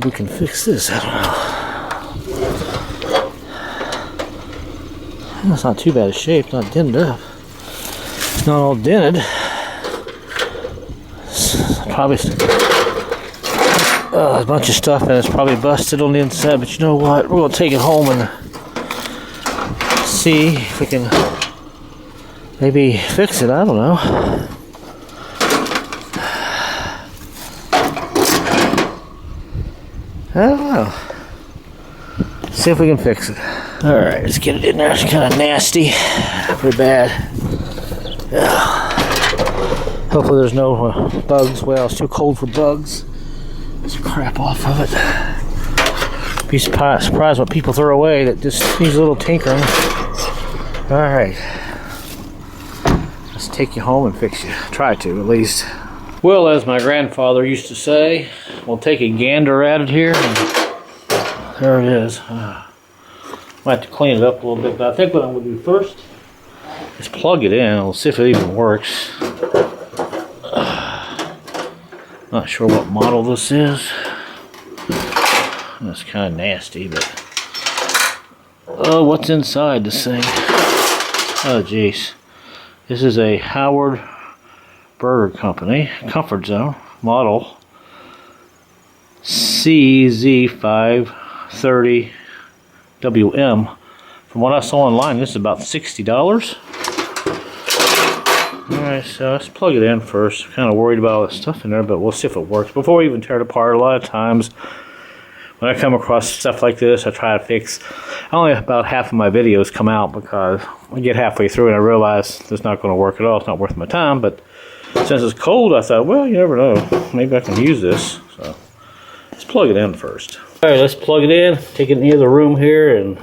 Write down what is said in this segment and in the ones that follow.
maybe we can fix this. I don't know. It's not too bad a shape, not dented up. It's not all dented. It's probably a bunch of stuff and it's probably busted on the inside, but you know what? We're gonna take it home and see if we can maybe fix it. I don't know. I don't know. See if we can fix it. Alright, let's get it in there. It's kind of nasty. Pretty bad. Hopefully there's no bugs. Well, it's too cold for bugs. Let's crap off of it. Be surprised what people throw away that just needs a little tinkering. Alright. Let's take you home and fix you. Try to, at least. Well, as my grandfather used to say, we'll take a gander at it here. And there it is. Might have to clean it up a little bit, but I think what I'm going to do first is plug it in. We'll see if it even works. Not sure what model this is. That's kind of nasty, but oh, what's inside this thing? Oh, jeez. This is a Howard Burger Company Comfort Zone model CZ530WM. From what I saw online, this is about $60. Alright, so let's plug it in first. I'm kind of worried about all that stuff in there, but we'll see if it works. Before we even tear it apart, a lot of times when I come across stuff like this, I try to fix. Only about half of my videos come out because I get halfway through and I realize it's not going to work at all. It's not worth my time, but since it's cold, I thought, well, you never know. Maybe I can use this. So let's plug it in first. Alright, let's plug it in. Take it in the other room here and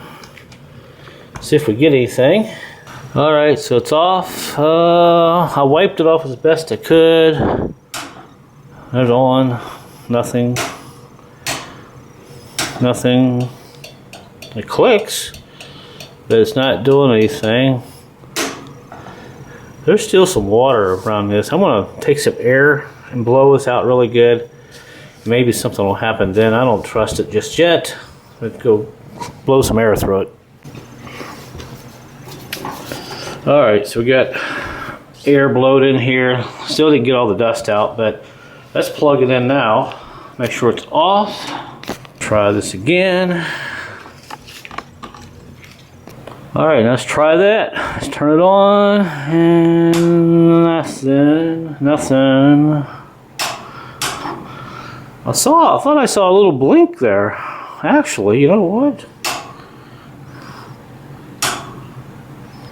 see if we get anything. Alright, so it's off. I wiped it off as best I could. It's on. Nothing. Nothing. It clicks, but it's not doing anything. There's still some water around this. I'm going to take some air and blow this out really good. Maybe something will happen then. I don't trust it just yet. Let's go blow some air through it. Alright, so we got air blowed in here. Still didn't get all the dust out, but let's plug it in now. Make sure it's off. Try this again. Alright, let's try that. Let's turn it on. And nothing. I thought I saw a little blink there. Actually, you know what?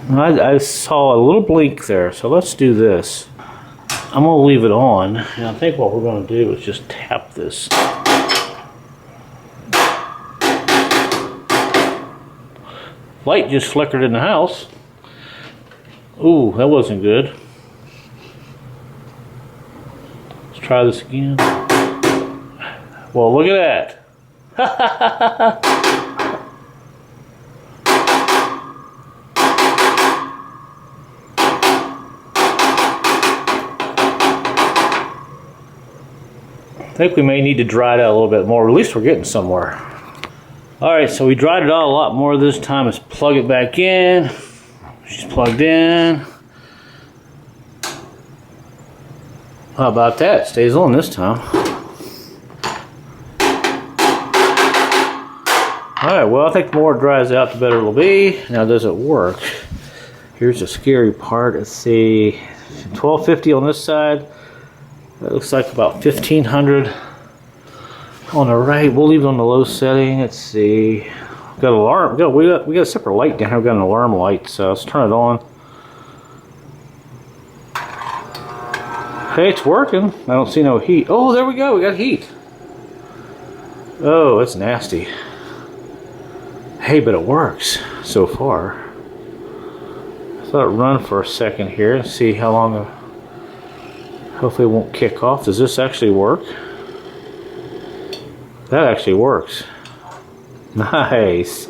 I saw a little blink there, so let's do this. I'm going to leave it on, and I think what we're going to do is just tap this. Light just flickered in the house. Ooh, that wasn't good. Let's try this again. Well, look at that. I think we may need to dry it out a little bit more. At least we're getting somewhere. Alright, so we dried it out a lot more this time. Let's plug it back in. She's plugged in. How about that? Stays on this time. Alright, well, I think the more it dries out, the better it'll be. Now, does it work? Here's the scary part. Let's see. 1250 on this side. That looks like about 1500 on the right. We'll leave it on the low setting. Let's see. Got an alarm. We got a separate light down here. We got an alarm light. So let's turn it on. Hey, it's working. I don't see no heat. Oh, there we go. We got heat. Oh, it's nasty. Hey, but it works so far. I thought it'd run for a second here and see how long. Hopefully it won't kick off. Does this actually work? That actually works. Nice.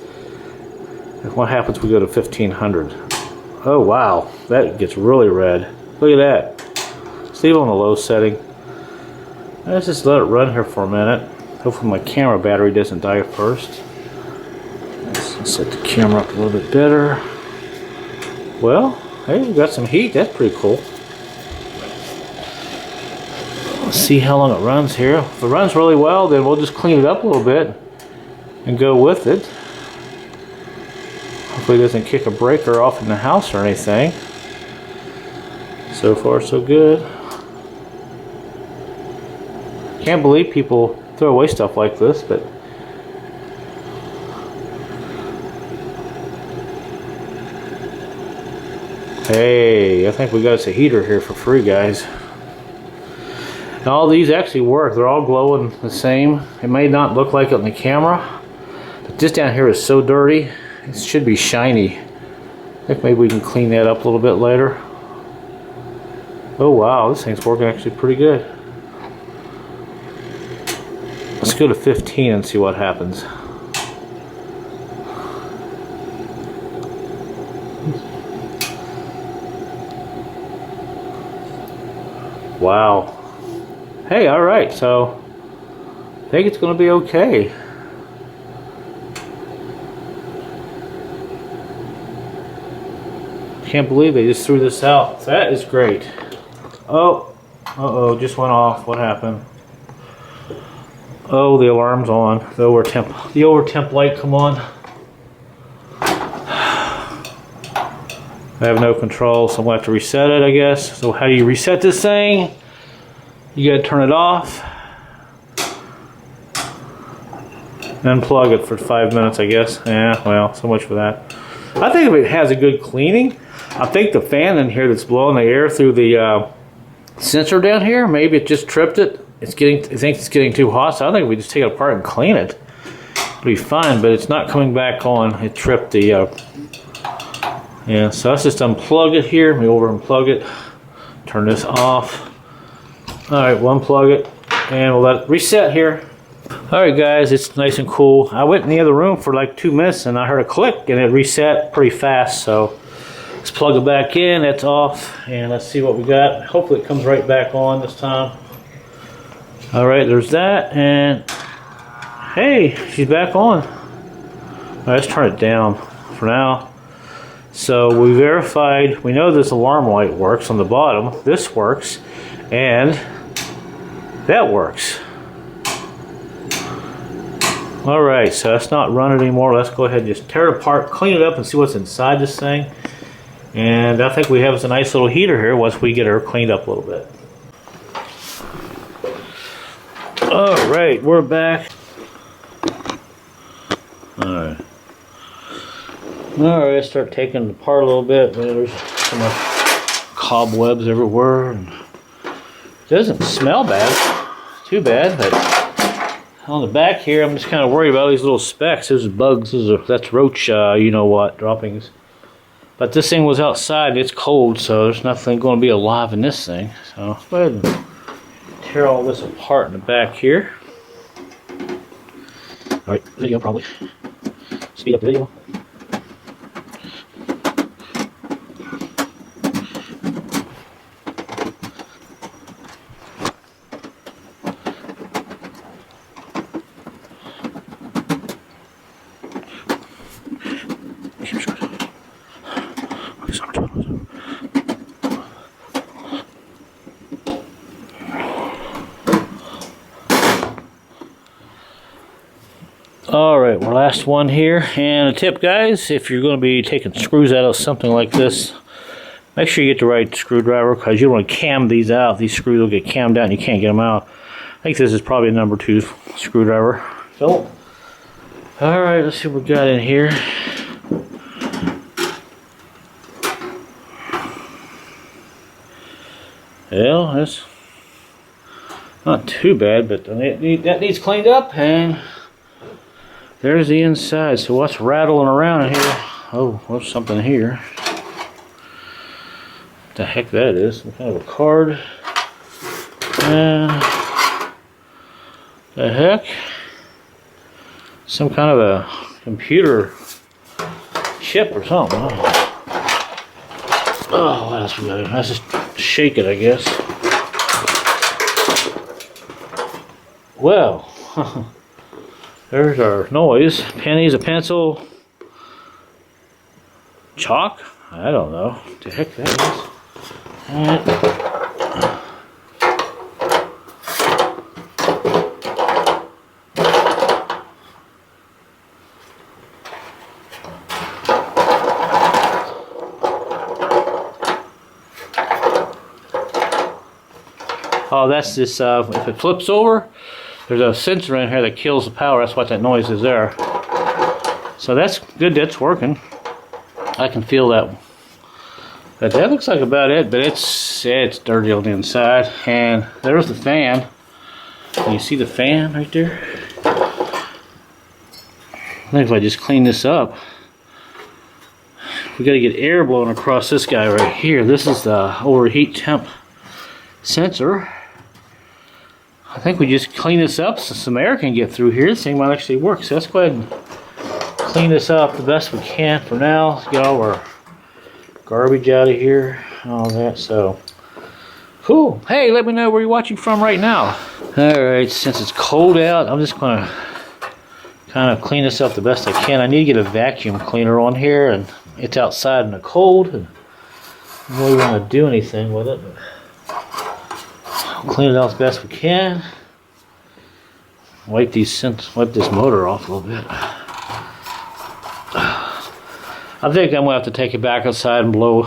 What happens if we go to 1500? Oh wow, that gets really red. Look at that. Let's leave it on the low setting. Let's just let it run here for a minute. Hopefully my camera battery doesn't die first. Let's set the camera up a little bit better. Well, hey, we got some heat. That's pretty cool. Let's see how long it runs here. If it runs really well, then we'll just clean it up a little bit and go with it. Hopefully it doesn't kick a breaker off in the house or anything. So far, so good. Can't believe people throw away stuff like this, but hey, I think we got us a heater here for free, guys. And all these actually work. They're all glowing the same. It may not look like it on the camera, but this down here is so dirty. It should be shiny. I think maybe we can clean that up a little bit later. Oh wow, this thing's working actually pretty good. Let's go to 15 and see what happens. Wow. Hey, alright, so I think it's going to be okay. Can't believe they just threw this out. That is great. Oh, uh-oh, just went off. What happened? Oh, the alarm's on. The over temp light, come on. I have no control, so I'm going to have to reset it, I guess. So how do you reset this thing? You got to turn it off. And unplug it for 5 minutes, I guess. Yeah, well, so much for that. I think if it has a good cleaning, I think the fan in here that's blowing the air through the sensor down here, maybe it just tripped it. I think it's getting too hot, so I think we just take it apart and clean it. It'll be fine, but it's not coming back on. It tripped the, yeah, so let's just unplug it here. Let me over unplug it. Turn this off. All right, we'll unplug it, and we'll let it reset here. All right, guys, it's nice and cool. I went in the other room for like 2 minutes, and I heard a click, and it reset pretty fast, so let's plug it back in. That's off, and let's see what we got. Hopefully it comes right back on this time. All right, there's that, and hey, she's back on. All right, let's turn it down for now. So we verified, we know this alarm light works on the bottom. This works, and that works. All right, so that's not running anymore. Let's go ahead and just tear it apart, clean it up, and see what's inside this thing. And I think we have a nice little heater here once we get her cleaned up a little bit. All right, we're back. All right. All right, let's start taking it apart a little bit. There's some cobwebs everywhere. And it doesn't smell bad. Too bad, but on the back here, I'm just kind of worried about these little specks. Those are bugs. That's roach, you know what, droppings. But this thing was outside. It's cold, so there's nothing going to be alive in this thing. So let's go ahead and tear all this apart in the back here. All right, video probably. Speed up the video. All right, our last one here. And a tip, guys, if you're going to be taking screws out of something like this, make sure you get the right screwdriver, because you don't want to cam these out. These screws will get cammed out and you can't get them out. I think this is probably a number 2 screwdriver. So, all right, let's see what we got in here. Well, that's not too bad, but that needs cleaned up, and there's the inside. So what's rattling around in here? Oh, there's something here. What the heck that is? Some kind of a card. And the heck? Some kind of a computer chip or something. Oh, what else we got? Let's just shake it, I guess. Well, There's our noise. Pennies, a pencil. Chalk? I don't know what the heck that is. Alright. Oh, that's this, if it flips over, there's a sensor in here that kills the power. That's what that noise is there. So that's good, that's working. I can feel that. But that looks like about it, but it's dirty on the inside. And there's the fan. Can you see the fan right there? I think if I just clean this up, we gotta get air blowing across this guy right here. This is the overheat temp sensor. I think we just clean this up so some air can get through here. This thing might actually work. So let's go ahead and clean this up the best we can for now. Let's get all our garbage out of here and all that. So, cool. Hey, let me know where you're watching from right now. Alright, since it's cold out, I'm just going to kind of clean this up the best I can. I need to get a vacuum cleaner on here, and it's outside in the cold, and I don't really want to do anything with it. But clean it out as best we can. Wipe this motor off a little bit. I think I'm gonna have to take it back outside and blow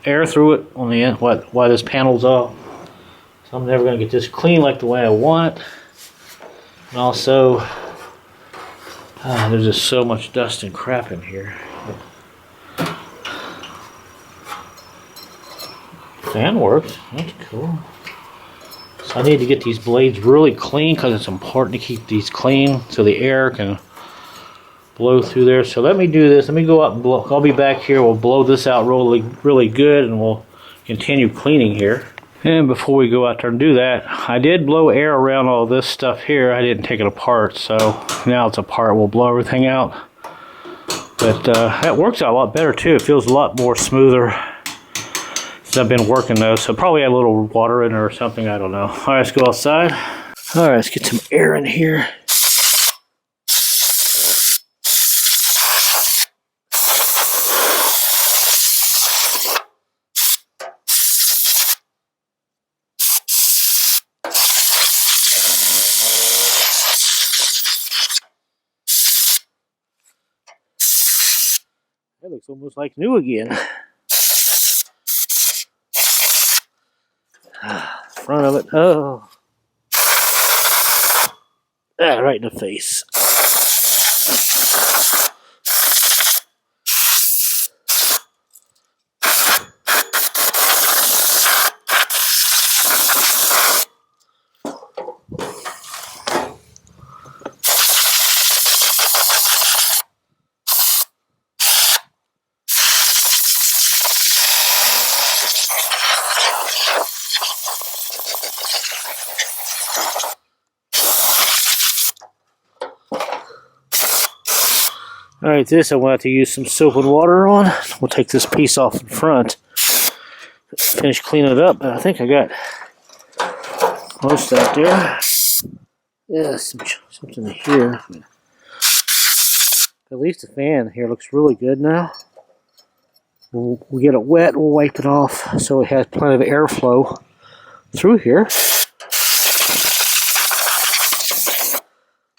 air through it on the end while this panel's off. So I'm never gonna get this clean like the way I want it. And also, there's just so much dust and crap in here. Fan works. That's cool. So I need to get these blades really clean because it's important to keep these clean so the air can blow through there. So let me do this. Let me go up and blow. I'll be back here. We'll blow this out really good, and we'll continue cleaning here. And before we go out there and do that, I did blow air around all this stuff here. I didn't take it apart, so now it's apart. We'll blow everything out. But that works out a lot better too. It feels a lot more smoother. I've been working those, so probably add a little water in it or something, I don't know. Alright, let's go outside. Alright, let's get some air in here. That looks almost like new again. Front of it. Oh. Ah, right in the face. Alright, this I want to have to use some soap and water on. We'll take this piece off in front. Finish cleaning it up, but I think I got most out there. Yeah, something here. At least the fan here looks really good now. We'll get it wet, we'll wipe it off so it has plenty of airflow through here.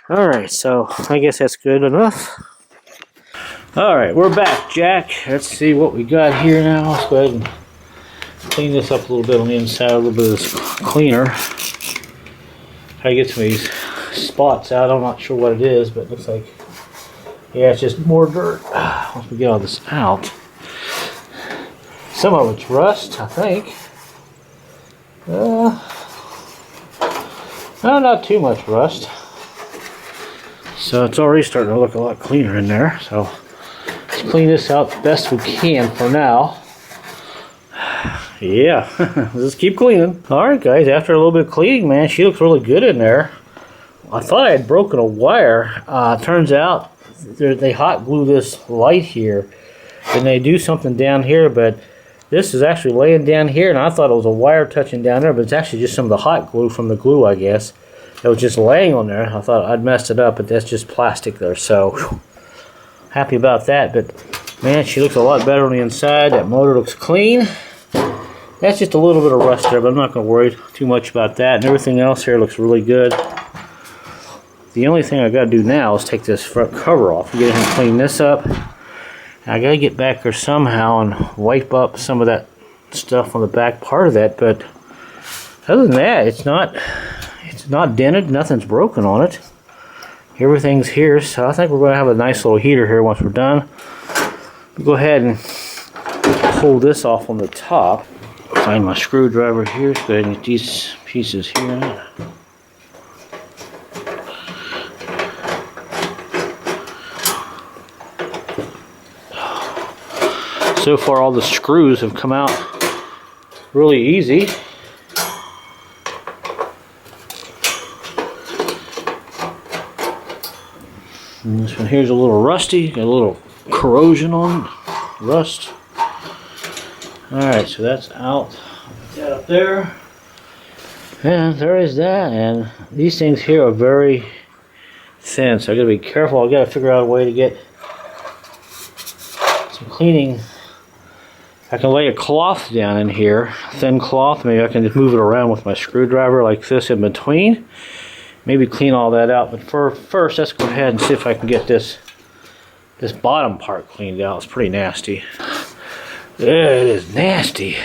Alright, so I guess that's good enough. Alright, we're back, Jack. Let's see what we got here now. Let's go ahead and clean this up a little bit on the inside, a little bit of this cleaner. Try to get some of these spots out. I'm not sure what it is, but it looks like, yeah, it's just more dirt. Once we get all this out. Some of it's rust, I think. Not too much rust. So it's already starting to look a lot cleaner in there. So let's clean this out the best we can for now. Yeah, let's keep cleaning. Alright guys, after a little bit of cleaning, man, she looks really good in there. I thought I had broken a wire. Turns out they hot glue this light here. And they do something down here, but this is actually laying down here, and I thought it was a wire touching down there, but it's actually just some of the hot glue from the glue, I guess. that was just laying on there. I thought I'd messed it up, but that's just plastic there. So whew, happy about that. But man, she looks a lot better on the inside. That motor looks clean. That's just a little bit of rust there, but I'm not going to worry too much about that. And everything else here looks really good. The only thing I got to do now is take this front cover off, get in and clean this up. And I got to get back there somehow and wipe up some of that stuff on the back part of that. But other than that, it's not dented. Nothing's broken on it. Everything's here, so I think we're going to have a nice little heater here once we're done. We'll go ahead and pull this off on the top. Find my screwdriver here. Let's go ahead and get these pieces here. So far, all the screws have come out really easy. And this one here's a little rusty, got a little corrosion on it, rust. Alright, so that's out. Put that up there. And there is that. And these things here are very thin, so I gotta be careful. I gotta figure out a way to get some cleaning. I can lay a cloth down in here, thin cloth. Maybe I can just move it around with my screwdriver like this in between. Maybe clean all that out. But first, let's go ahead and see if I can get this bottom part cleaned out. It's pretty nasty. Yeah, it is nasty.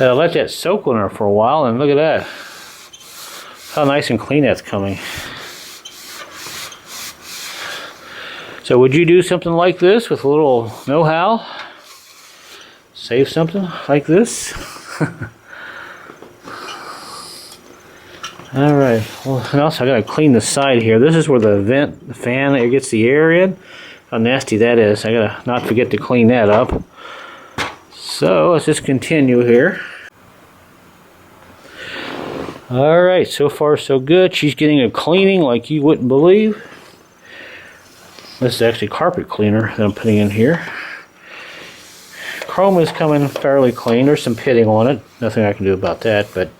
I let that soak on there for a while, and look at that. How nice and clean that's coming. So would you do something like this with a little know-how? Save something like this? Alright, well, and also I gotta clean the side here. This is where the fan, it gets the air in. How nasty that is. I gotta not forget to clean that up. So let's just continue here. Alright, so far so good. She's getting a cleaning like you wouldn't believe. This is actually carpet cleaner that I'm putting in here. Chrome is coming fairly clean. There's some pitting on it. Nothing I can do about that, but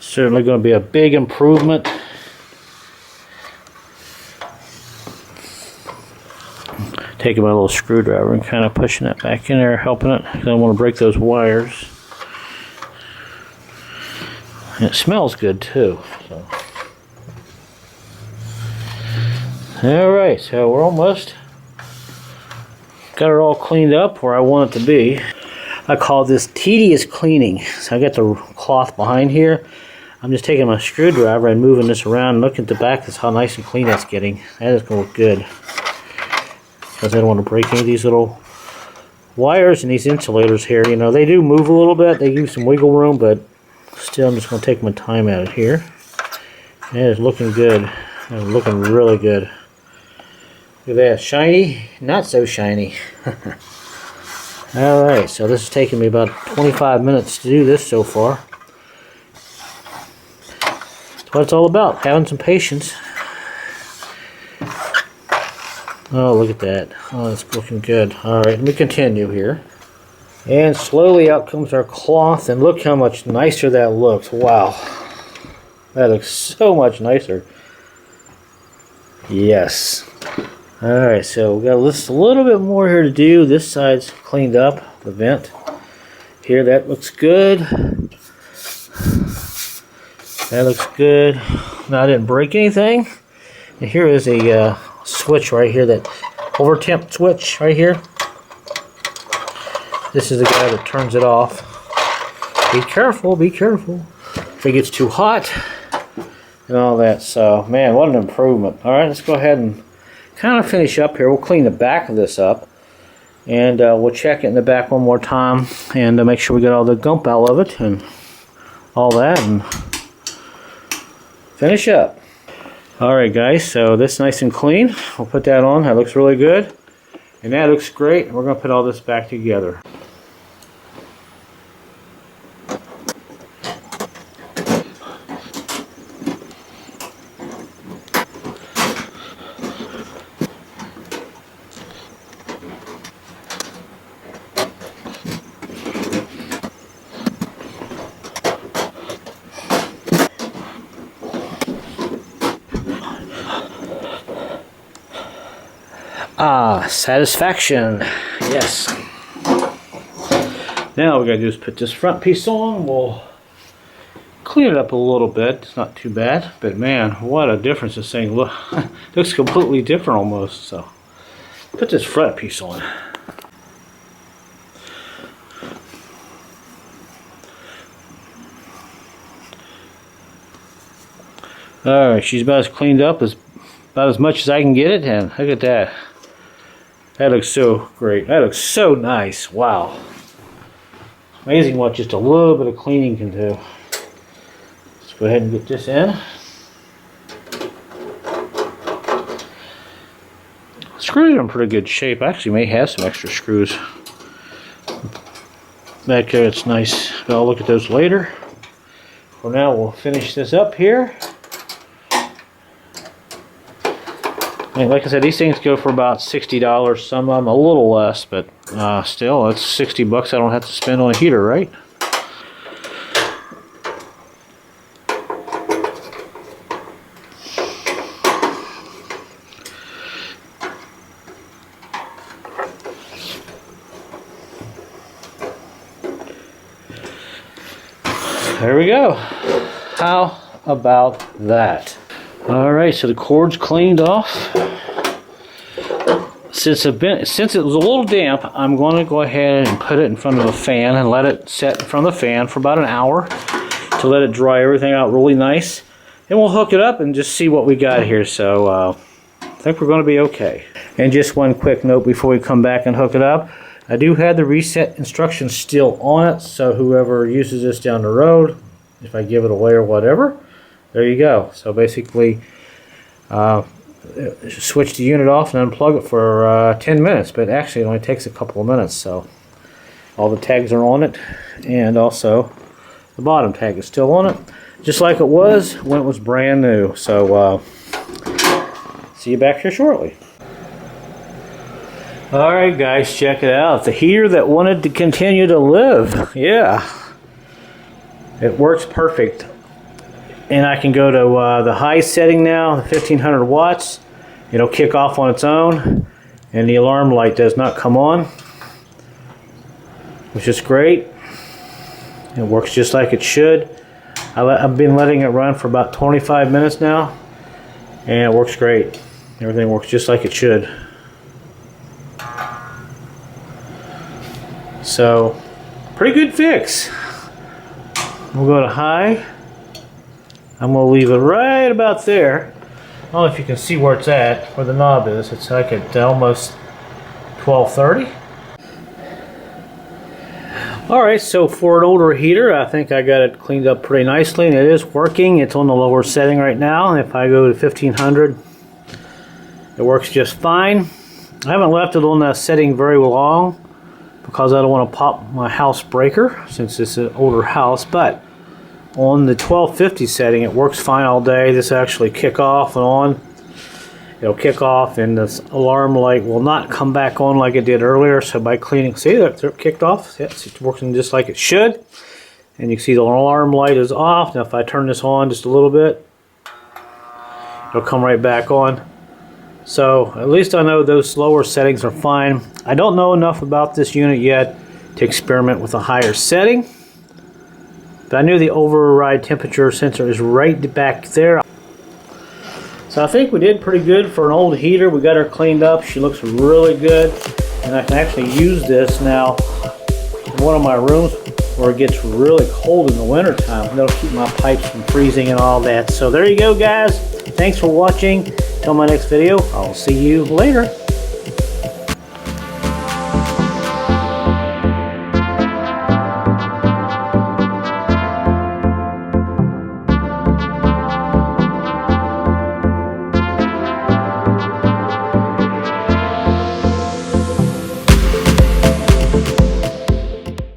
certainly going to be a big improvement. Taking my little screwdriver and kind of pushing that back in there, helping it. I don't want to break those wires. And it smells good too. So. Alright, so we're almost got it all cleaned up where I want it to be. I call this tedious cleaning. So I got the cloth behind here. I'm just taking my screwdriver and moving this around and looking at the back. That's how nice and clean that's getting. That is going to look good. Because I don't want to break any of these little wires and these insulators here. You know, they do move a little bit. They give some wiggle room, but still I'm just going to take my time at it here. And it is looking good. It's looking really good. Look at that. Shiny? Not so shiny. Alright, so this is taking me about 25 minutes to do this so far. That's what it's all about, having some patience. Oh, look at that. Oh, that's looking good. Alright, let me continue here. And slowly out comes our cloth, and look how much nicer that looks. Wow. That looks so much nicer. Yes. Alright, so we've got a little bit more here to do. This side's cleaned up, the vent. Here, that looks good. That looks good. Now, I didn't break anything. And here is a switch right here, that over temp switch right here. This is the guy that turns it off. Be careful, be careful. If it gets too hot and all that. So, man, what an improvement. Alright, let's go ahead and kind of finish up here. We'll clean the back of this up, and we'll check it in the back one more time and make sure we get all the gump out of it and all that, and finish up. Alright guys, so this is nice and clean. We'll put that on. That looks really good, and that looks great. We're going to put all this back together. Ah, satisfaction. Yes. Now what we gotta do is put this front piece on. We'll clean it up a little bit. It's not too bad, but man, what a difference this thing looks completely different almost. So put this front piece on. Alright, she's about as cleaned up as about as much as I can get it, and look at that. That looks so great. That looks so nice. Wow. Amazing what just a little bit of cleaning can do. Let's go ahead and get this in. Screws are in pretty good shape. I actually may have some extra screws back there. It's nice. I'll look at those later. For now, we'll finish this up here. And like I said, these things go for about $60. Some of them a little less, but still, it's 60 bucks I don't have to spend on a heater, right? There we go. How about that? Alright, so the cord's cleaned off. Since it was a little damp, I'm going to go ahead and put it in front of a fan and let it set in front of the fan for about an hour to let it dry everything out really nice. And we'll hook it up and just see what we got here. So I think we're going to be okay. And just one quick note before we come back and hook it up. I do have the reset instructions still on it, so whoever uses this down the road, if I give it away or whatever, there you go. So basically, switch the unit off and unplug it for 10 minutes, but actually it only takes a couple of minutes. So all the tags are on it, and also the bottom tag is still on it, just like it was when it was brand new. So see you back here shortly. Alright guys, check it out. The heater that wanted to continue to live. Yeah, it works perfect. And I can go to the high setting now, the 1500 watts. It'll kick off on its own, and the alarm light does not come on, which is great. It works just like it should. I've been letting it run for about 25 minutes now, and it works great. Everything works just like it should. So, pretty good fix. We'll go to high. I'm going to leave it right about there. I don't know if you can see where it's at, where the knob is. It's like at almost 1230. Alright, so for an older heater, I think I got it cleaned up pretty nicely, and it is working. It's on the lower setting right now. If I go to 1500, it works just fine. I haven't left it on that setting very long because I don't want to pop my house breaker since it's an older house, but on the 1250 setting, it works fine all day. This actually kick off and on. It'll kick off, and this alarm light will not come back on like it did earlier. So by cleaning, see that it kicked off? Yes, it's working just like it should. And you can see the alarm light is off. Now if I turn this on just a little bit, it'll come right back on. So at least I know those lower settings are fine. I don't know enough about this unit yet to experiment with a higher setting. But I knew the override temperature sensor is right back there. So I think we did pretty good for an old heater. We got her cleaned up. She looks really good. And I can actually use this now in one of my rooms where it gets really cold in the winter time. That'll keep my pipes from freezing and all that. So there you go, guys. Thanks for watching. Till my next video, I'll see you later.